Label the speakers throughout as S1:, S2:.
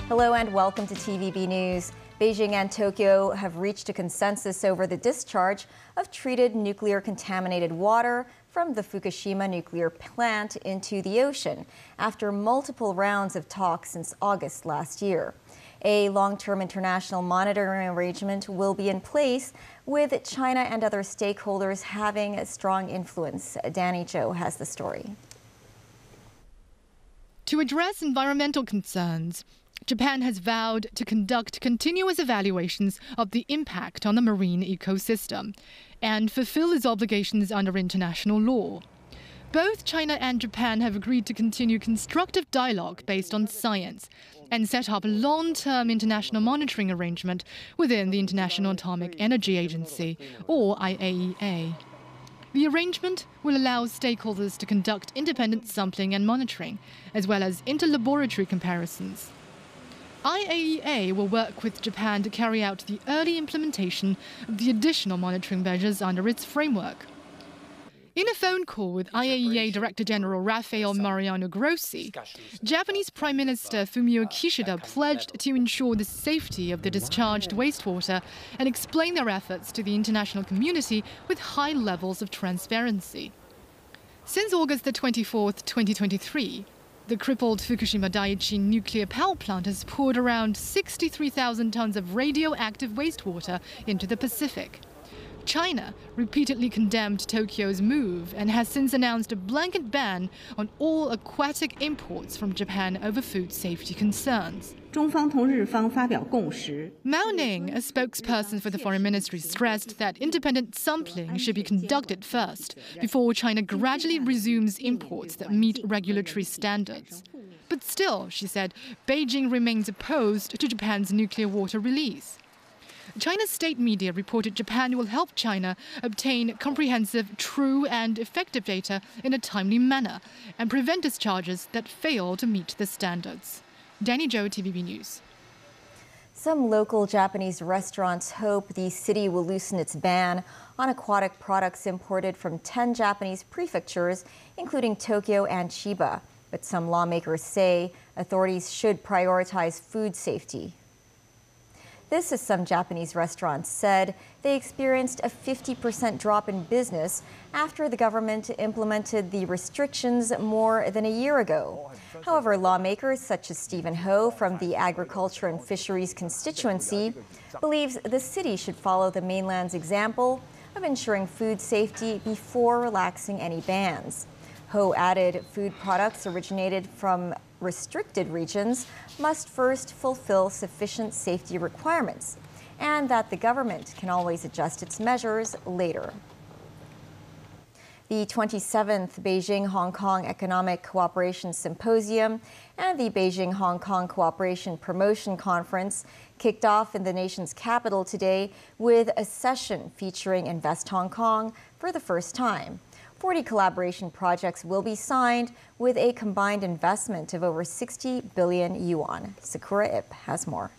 S1: Hello and welcome to TVB News. Beijing and Tokyo have reached a consensus over the discharge of treated nuclear contaminated water from the Fukushima nuclear plant into the ocean after multiple rounds of talks since August last year. A long-term international monitoring arrangement will be in place, with China and other stakeholders having a strong influence. Danny Zhou has the story.
S2: To address environmental concerns, Japan has vowed to conduct continuous evaluations of the impact on the marine ecosystem and fulfill its obligations under international law. Both China and Japan have agreed to continue constructive dialogue based on science and set up a long-term international monitoring arrangement within the International Atomic Energy Agency, or IAEA. The arrangement will allow stakeholders to conduct independent sampling and monitoring, as well as inter-laboratory comparisons. IAEA will work with Japan to carry out the early implementation of the additional monitoring measures under its framework. In a phone call with IAEA Director General Rafael Mariano Grossi, Japanese Prime Minister Fumio Kishida pledged to ensure the safety of the discharged wastewater and explain their efforts to the international community with high levels of transparency. Since August the 24th, 2023, the crippled Fukushima Daiichi nuclear power plant has poured around 63,000 tons of radioactive wastewater into the Pacific. China repeatedly condemned Tokyo's move and has since announced a blanket ban on all aquatic imports from Japan over food safety concerns. Mao Ning, a spokesperson for the foreign ministry, stressed that independent sampling should be conducted first before China gradually resumes imports that meet regulatory standards. But still, she said, Beijing remains opposed to Japan's nuclear water release. China's state media reported Japan will help China obtain comprehensive, true and effective data in a timely manner and prevent discharges that fail to meet the standards. Danny Zhou, TVB News.
S1: Some local Japanese restaurants hope the city will loosen its ban on aquatic products imported from 10 Japanese prefectures, including Tokyo and Chiba. But some lawmakers say authorities should prioritize food safety. This, as some Japanese restaurants said, they experienced a 50% drop in business after the government implemented the restrictions more than a year ago. However, lawmakers such as Stephen Ho from the Agriculture and Fisheries constituency believes the city should follow the mainland's example of ensuring food safety before relaxing any bans. Ho added food products originated from restricted regions must first fulfill sufficient safety requirements, and that the government can always adjust its measures later. The 27th Beijing-Hong Kong Economic Cooperation Symposium and the Beijing-Hong Kong Cooperation Promotion Conference kicked off in the nation's capital today with a session featuring Invest Hong Kong for the first time. 40 collaboration projects will be signed with a combined investment of over 60 billion yuan. Sakura Ip has more.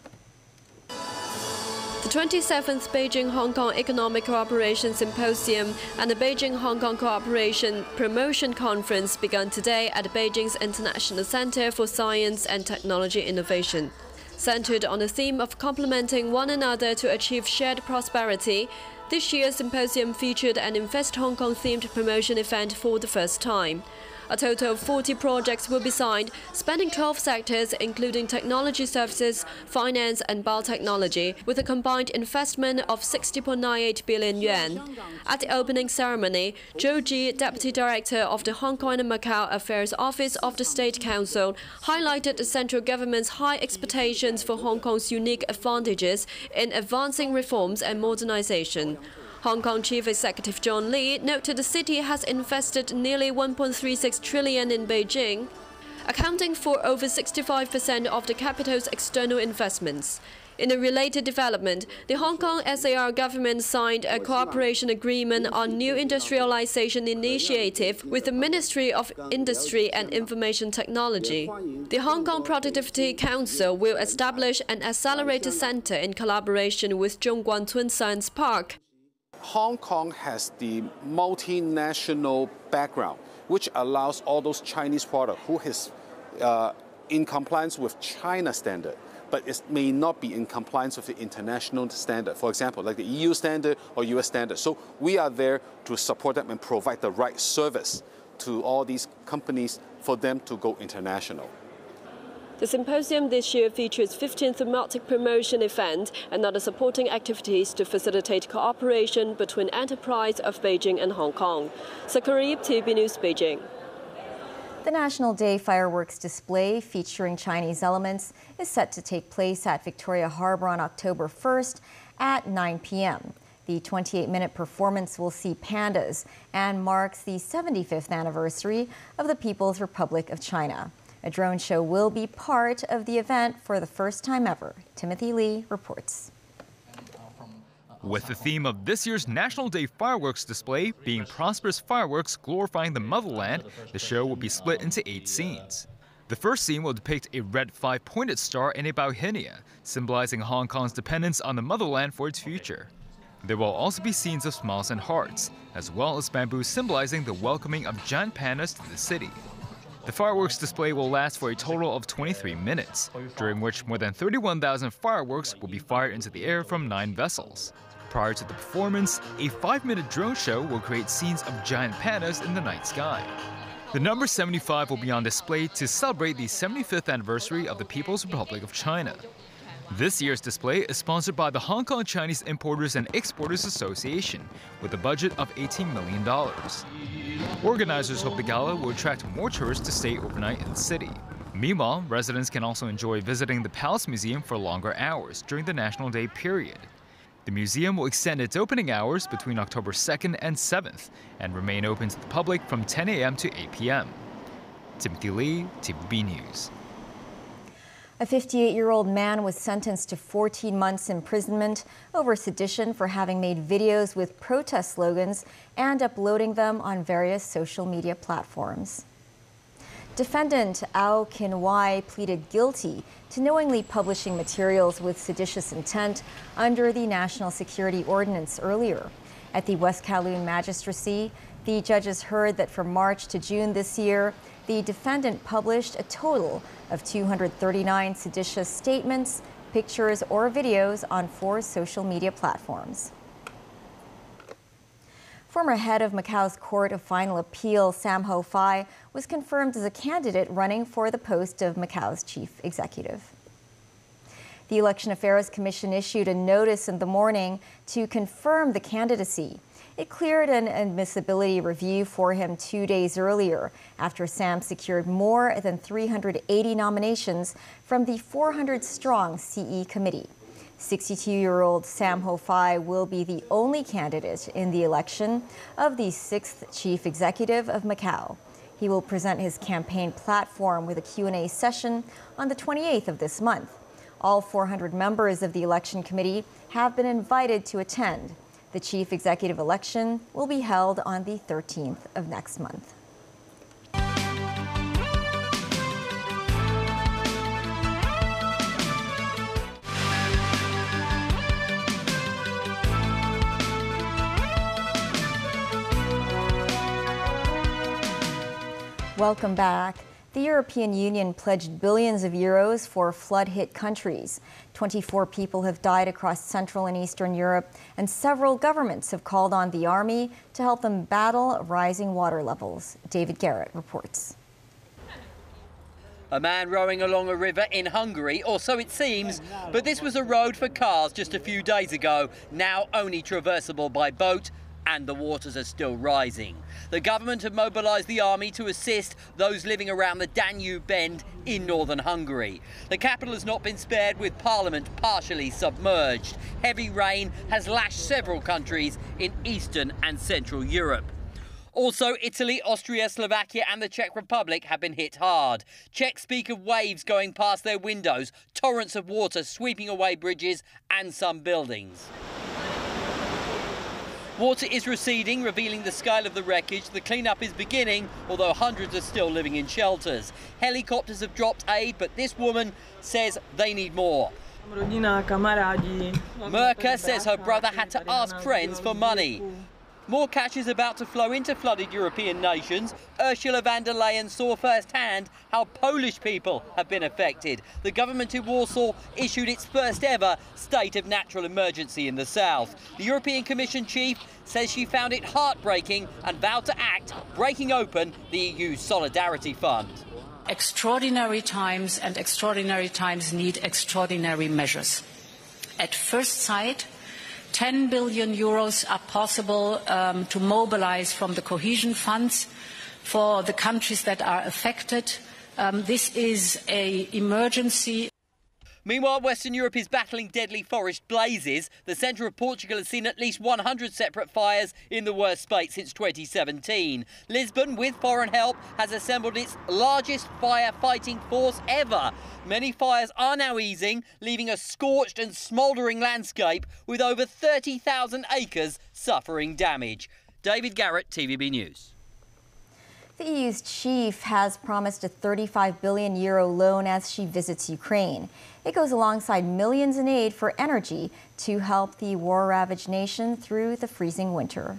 S3: The 27th Beijing-Hong Kong Economic Cooperation Symposium and the Beijing-Hong Kong Cooperation Promotion Conference began today at Beijing's International Center for Science and Technology Innovation. Centered on the theme of complementing one another to achieve shared prosperity, this year's symposium featured an Invest Hong Kong themed promotion event for the first time. A total of 40 projects will be signed, spanning 12 sectors, including technology services, finance and biotechnology, with a combined investment of 60.98 billion yuan. At the opening ceremony, Zhou Ji, Deputy Director of the Hong Kong and Macau Affairs Office of the State Council, highlighted the central government's high expectations for Hong Kong's unique advantages in advancing reforms and modernization. Hong Kong Chief Executive John Lee noted the city has invested nearly 1.36 trillion in Beijing. accounting for over 65% of the capital's external investments. In a related development, the Hong Kong SAR government signed a cooperation agreement on new industrialization initiative with the Ministry of Industry and Information Technology. The Hong Kong Productivity Council will establish an accelerator center in collaboration with Zhongguan Tun Science Park.
S4: Hong Kong has the multinational background, which allows all those Chinese products who is in compliance with China standard, but it may not be in compliance with the international standard, for example, like the EU standard or US standard. So we are there to support them and provide the right service to all these companies for them to go international.
S3: The symposium this year features 15 thematic promotion events and other supporting activities to facilitate cooperation between enterprise of Beijing and Hong Kong. Sakarib, TV News, Beijing.
S1: The National Day fireworks display featuring Chinese elements is set to take place at Victoria Harbour on October 1st at 9 p.m. The 28-minute performance will see pandas and marks the 75th anniversary of the People's Republic of China. A drone show will be part of the event for the first time ever. Timothy Lee reports.
S5: With the theme of this year's National Day fireworks display being Prosperous Fireworks Glorifying the Motherland, the show will be split into 8 scenes. The first scene will depict a red 5-pointed star and a bauhinia, symbolizing Hong Kong's dependence on the motherland for its future. There will also be scenes of smiles and hearts, as well as bamboo symbolizing the welcoming of giant pandas to the city. The fireworks display will last for a total of 23 minutes, during which more than 31,000 fireworks will be fired into the air from 9 vessels. Prior to the performance, a 5-minute drone show will create scenes of giant pandas in the night sky. The number 75 will be on display to celebrate the 75th anniversary of the People's Republic of China. This year's display is sponsored by the Hong Kong Chinese Importers and Exporters Association with a budget of $18 million. Organizers hope the gala will attract more tourists to stay overnight in the city. Meanwhile, residents can also enjoy visiting the Palace Museum for longer hours during the National Day period. The museum will extend its opening hours between October 2nd and 7th and remain open to the public from 10 a.m. to 8 p.m. Timothy Lee, TVB News.
S1: A 58-year-old man was sentenced to 14 months imprisonment over sedition for having made videos with protest slogans and uploading them on various social media platforms. Defendant Au Kin Wai pleaded guilty to knowingly publishing materials with seditious intent under the National Security Ordinance earlier. At the West Kowloon Magistracy, the judges heard that from March to June this year, the defendant published a total of 239 seditious statements, pictures, or videos on 4 social media platforms. Former head of Macau's Court of Final Appeal, Sam Ho Fai, was confirmed as a candidate running for the post of Macau's chief executive. The Election Affairs Commission issued a notice in the morning to confirm the candidacy. It cleared an admissibility review for him 2 days earlier after Sam secured more than 380 nominations from the 400-strong CE committee. 62-year-old Sam Ho Fai will be the only candidate in the election of the 6th chief executive of Macau. He will present his campaign platform with a Q&A session on the 28th of this month. All 400 members of the election committee have been invited to attend. The chief executive election will be held on the 13th of next month. Welcome back. The European Union pledged billions of euros for flood-hit countries. 24 people have died across Central and Eastern Europe, and several governments have called on the army to help them battle rising water levels. David Garrett reports.
S6: A man rowing along a river in Hungary, or so it seems, but this was a road for cars just a few days ago, now only traversable by boat, and the waters are still rising. The government have mobilised the army to assist those living around the Danube Bend in northern Hungary. The capital has not been spared, with parliament partially submerged. Heavy rain has lashed several countries in eastern and central Europe. Also, Italy, Austria, Slovakia and the Czech Republic have been hit hard. Czechs speak of waves going past their windows, torrents of water sweeping away bridges and some buildings. Water is receding, revealing the scale of the wreckage. The clean-up is beginning, although hundreds are still living in shelters. Helicopters have dropped aid, but this woman says they need more. Mirka says her brother had to ask friends for money. More cash is about to flow into flooded European nations. Ursula von der Leyen saw firsthand how Polish people have been affected. The government in Warsaw issued its first ever state of natural emergency in the south. The European Commission chief says she found it heartbreaking and vowed to act, breaking open the EU's Solidarity Fund.
S7: Extraordinary times need extraordinary measures. At first sight, 10 billion euros are possible to mobilize from the cohesion funds for the countries that are affected. This is an emergency.
S6: Meanwhile, Western Europe is battling deadly forest blazes. The centre of Portugal has seen at least 100 separate fires in the worst spate since 2017. Lisbon, with foreign help, has assembled its largest firefighting force ever. Many fires are now easing, leaving a scorched and smouldering landscape with over 30,000 acres suffering damage. David Garrett, TVB News.
S1: The EU's chief has promised a 35 billion euro loan as she visits Ukraine. It goes alongside millions in aid for energy to help the war-ravaged nation through the freezing winter.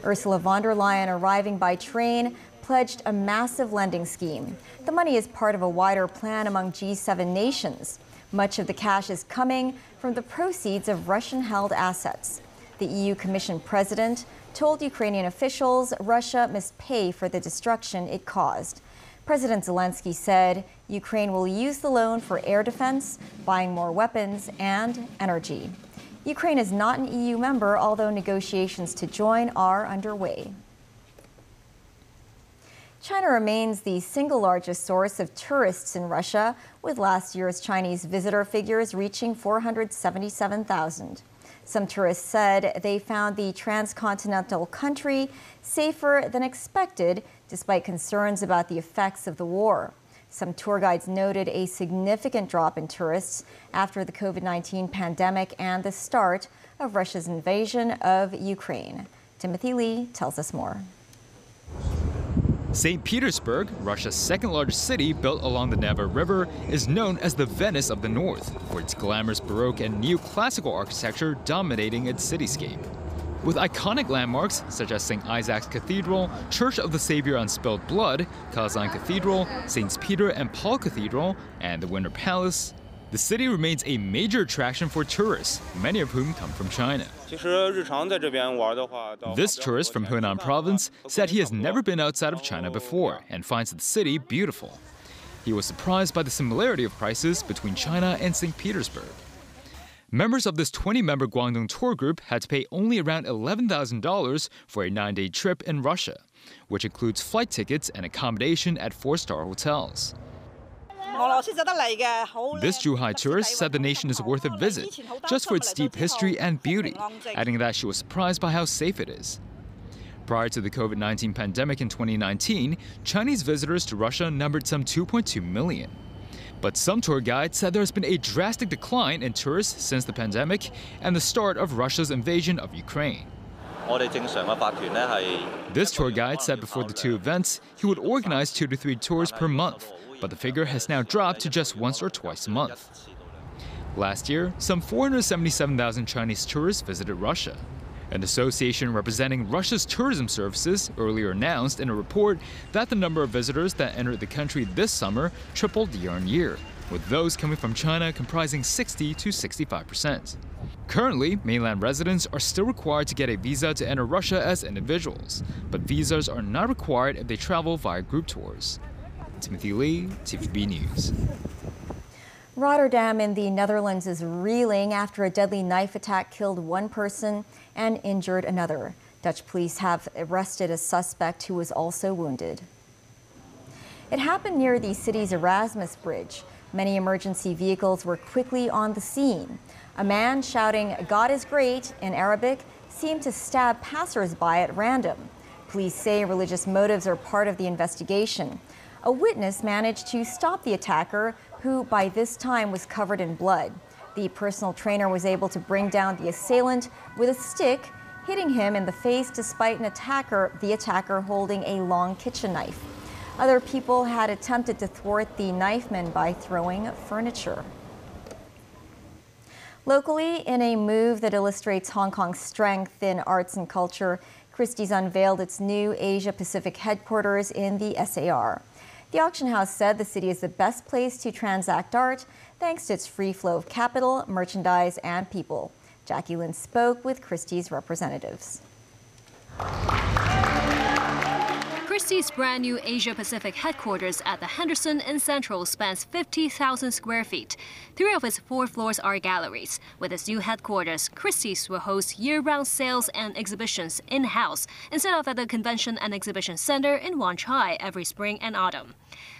S1: Ursula von der Leyen, arriving by train, pledged a massive lending scheme. The money is part of a wider plan among G7 nations. Much of the cash is coming from the proceeds of Russian-held assets. The EU Commission president told Ukrainian officials Russia must pay for the destruction it caused. President Zelensky said Ukraine will use the loan for air defense, buying more weapons, and energy. Ukraine is not an EU member, although negotiations to join are underway. China remains the single largest source of tourists in Russia, with last year's Chinese visitor figures reaching 477,000. Some tourists said they found the transcontinental country safer than expected, despite concerns about the effects of the war. Some tour guides noted a significant drop in tourists after the COVID-19 pandemic and the start of Russia's invasion of Ukraine. Timothy Lee tells us more.
S5: St. Petersburg, Russia's second largest city built along the Neva River, is known as the Venice of the North, for its glamorous Baroque and neoclassical architecture dominating its cityscape. With iconic landmarks such as St. Isaac's Cathedral, Church of the Savior on Spilled Blood, Kazan Cathedral, Saints Peter and Paul Cathedral, and the Winter Palace, the city remains a major attraction for tourists, many of whom come from China. This tourist from Hunan province said he has never been outside of China before and finds the city beautiful. He was surprised by the similarity of prices between China and St. Petersburg. Members of this 20-member Guangdong tour group had to pay only around $11,000 for a 9-day trip in Russia, which includes flight tickets and accommodation at 4-star hotels. This Zhuhai tourist said the nation is worth a visit, just for its deep history and beauty, adding that she was surprised by how safe it is. Prior to the COVID-19 pandemic in 2019, Chinese visitors to Russia numbered some 2.2 million. But some tour guides said there has been a drastic decline in tourists since the pandemic and the start of Russia's invasion of Ukraine. This tour guide said before the two events he would organize 2 to 3 tours per month, but the figure has now dropped to just once or twice a month. Last year, some 477,000 Chinese tourists visited Russia. An association representing Russia's tourism services earlier announced in a report that the number of visitors that entered the country this summer tripled year on year, with those coming from China comprising 60 to 65%. Currently, mainland residents are still required to get a visa to enter Russia as individuals, but visas are not required if they travel via group tours. Timothy Lee, TVB News.
S1: Rotterdam in the Netherlands is reeling after a deadly knife attack killed one person and injured another. Dutch police have arrested a suspect who was also wounded. It happened near the city's Erasmus Bridge. Many emergency vehicles were quickly on the scene. A man shouting "God is great" in Arabic seemed to stab passers-by at random. Police say religious motives are part of the investigation. A witness managed to stop the attacker, who by this time was covered in blood. The personal trainer was able to bring down the assailant with a stick, hitting him in the face despite the attacker holding a long kitchen knife. Other people had attempted to thwart the knifeman by throwing furniture. Locally, in a move that illustrates Hong Kong's strength in arts and culture, Christies unveiled its new Asia-Pacific headquarters in the SAR. The auction house said the city is the best place to transact art thanks to its free flow of capital, merchandise, and people. Jackie Lin spoke with Christies representatives.
S8: Christies' brand new Asia-Pacific headquarters at the Henderson in Central spans 50,000 square feet. 3 of its 4 floors are galleries. With its new headquarters, Christies will host year-round sales and exhibitions in-house instead of at the Convention and Exhibition Center in Wan Chai every spring and autumn.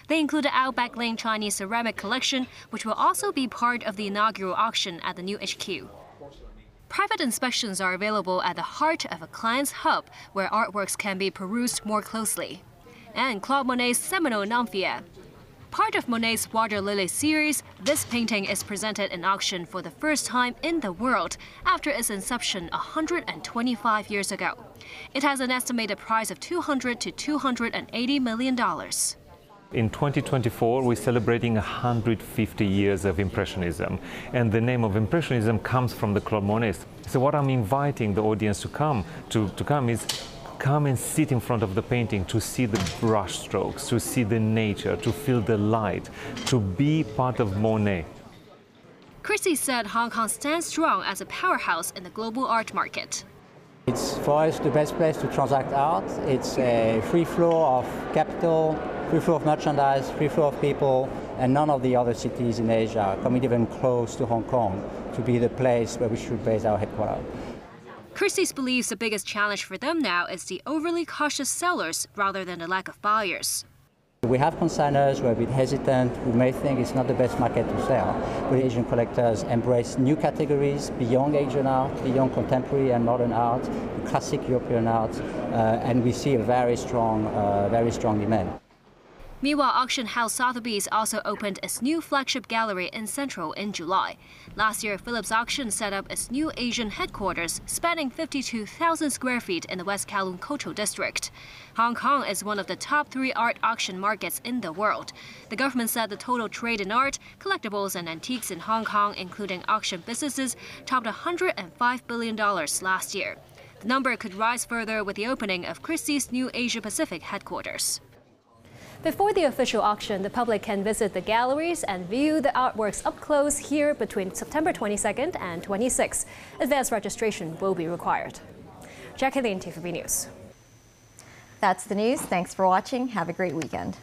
S8: They include the Outback Lane Chinese ceramic collection, which will also be part of the inaugural auction at the new HQ. Private inspections are available at the heart of a client's hub, where artworks can be perused more closely. And Claude Monet's seminal Nymphaea. Part of Monet's Water Lily series, this painting is presented in auction for the first time in the world after its inception 125 years ago. It has an estimated price of $200 to $280 million.
S9: In 2024, we're celebrating 150 years of Impressionism, and the name of Impressionism comes from the Claude Monet. So what I'm inviting the audience to come is come and sit in front of the painting to see the brush strokes, to see the nature, to feel the light, to be part of Monet.
S8: Christies said Hong Kong stands strong as a powerhouse in the global art market.
S10: It's for us the best place to transact art. It's a free flow of capital, free flow of merchandise, free flow of people, and none of the other cities in Asia come even close to Hong Kong to be the place where we should base our headquarters.
S8: Christies believes the biggest challenge for them now is the overly cautious sellers rather than the lack of buyers.
S10: We have consigners who are a bit hesitant, who may think it's not the best market to sell, but Asian collectors embrace new categories beyond Asian art, beyond contemporary and modern art, classic European art, and we see a very strong demand.
S8: Meanwhile, auction house Sotheby's also opened its new flagship gallery in Central in July. Last year, Phillips Auction set up its new Asian headquarters, spanning 52,000 square feet in the West Kowloon Cultural District. Hong Kong is one of the top 3 art auction markets in the world. The government said the total trade in art, collectibles, and antiques in Hong Kong, including auction businesses, topped $105 billion last year. The number could rise further with the opening of Christie's new Asia-Pacific headquarters.
S11: Before the official auction, the public can visit the galleries and view the artworks up close here between September 22nd and 26th. Advanced registration will be required. Jackie Lin, TVB News.
S1: That's the news. Thanks for watching. Have a great weekend.